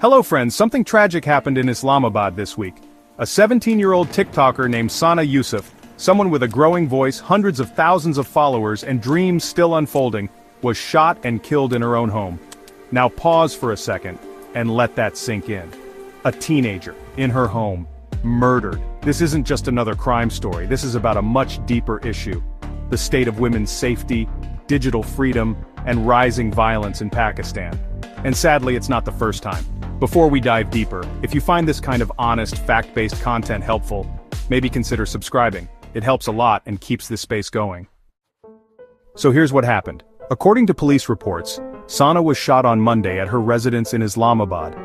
Hello friends, something tragic happened in Islamabad this week. A 17-year-old TikToker named Sana Yousaf, someone with a growing voice, hundreds of thousands of followers, and dreams still unfolding, was shot and killed in her own home. Now pause for a second, and let that sink in. A teenager, in her home, murdered. This isn't just another crime story, this is about a much deeper issue. The state of women's safety, digital freedom, and rising violence in Pakistan. And sadly, it's not the first time. Before we dive deeper, if you find this kind of honest, fact-based content helpful, maybe consider subscribing. It helps a lot and keeps this space going. So here's what happened. According to police reports, Sana was shot on Monday at her residence in Islamabad.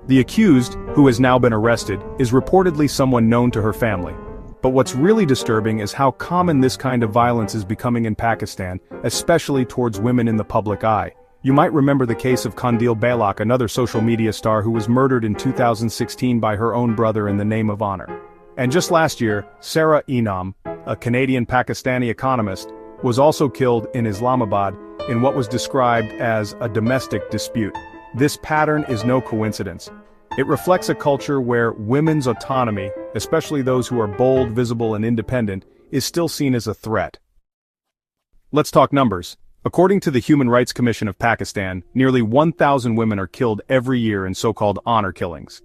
The accused, who has now been arrested, is reportedly someone known to her family. But what's really disturbing is how common this kind of violence is becoming in Pakistan, especially towards women in the public eye. You might remember the case of Qandeel Baloch, another social media star who was murdered in 2016 by her own brother in the name of honor. And just last year, Sarah Enam, a Canadian-Pakistani economist, was also killed in Islamabad in what was described as a domestic dispute. This pattern is no coincidence. It reflects a culture where women's autonomy, especially those who are bold, visible, and independent, is still seen as a threat. Let's talk numbers. According to the Human Rights Commission of Pakistan, nearly 1,000 women are killed every year in so-called honor killings.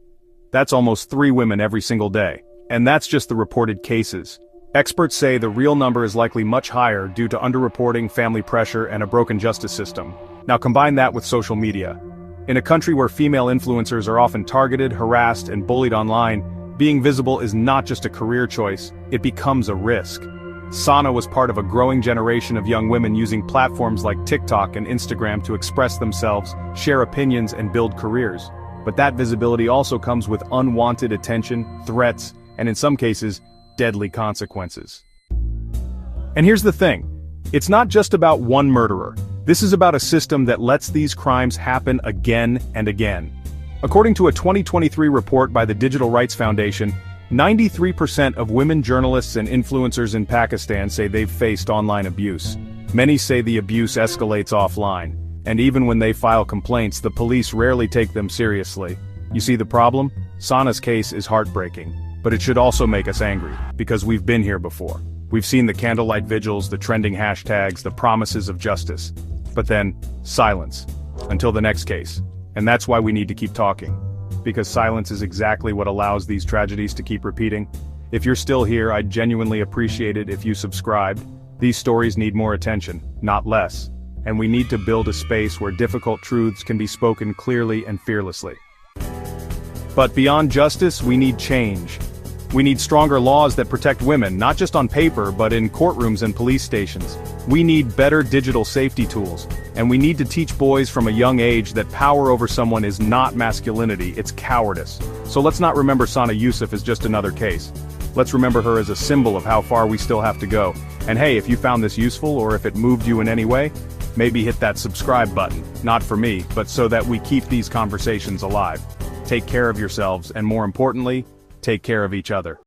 That's almost 3 women every single day. And that's just the reported cases. Experts say the real number is likely much higher due to underreporting, family pressure, and a broken justice system. Now combine that with social media. In a country where female influencers are often targeted, harassed, and bullied online, being visible is not just a career choice, it becomes a risk. Sana was part of a growing generation of young women using platforms like TikTok and Instagram to express themselves, share opinions, and build careers. But that visibility also comes with unwanted attention, threats, and in some cases, deadly consequences. And here's the thing. It's not just about one murderer. This is about a system that lets these crimes happen again and again. According to a 2023 report by the Digital Rights Foundation, 93% of women journalists and influencers in Pakistan say they've faced online abuse. Many say the abuse escalates offline, and even when they file complaints, the police rarely take them seriously. You see the problem? Sana's case is heartbreaking, but it should also make us angry, because we've been here before. We've seen the candlelight vigils, the trending hashtags, the promises of justice. But then, silence. Until the next case. And that's why we need to keep talking. Because silence is exactly what allows these tragedies to keep repeating. If you're still here, I'd genuinely appreciate it if you subscribed. These stories need more attention, not less. And we need to build a space where difficult truths can be spoken clearly and fearlessly. But beyond justice, we need change. We need stronger laws that protect women, not just on paper, but in courtrooms and police stations. We need better digital safety tools, and we need to teach boys from a young age that power over someone is not masculinity, it's cowardice. So let's not remember Sana Yousaf as just another case. Let's remember her as a symbol of how far we still have to go. And hey, if you found this useful or if it moved you in any way, maybe hit that subscribe button, not for me, but so that we keep these conversations alive. Take care of yourselves, and more importantly, take care of each other.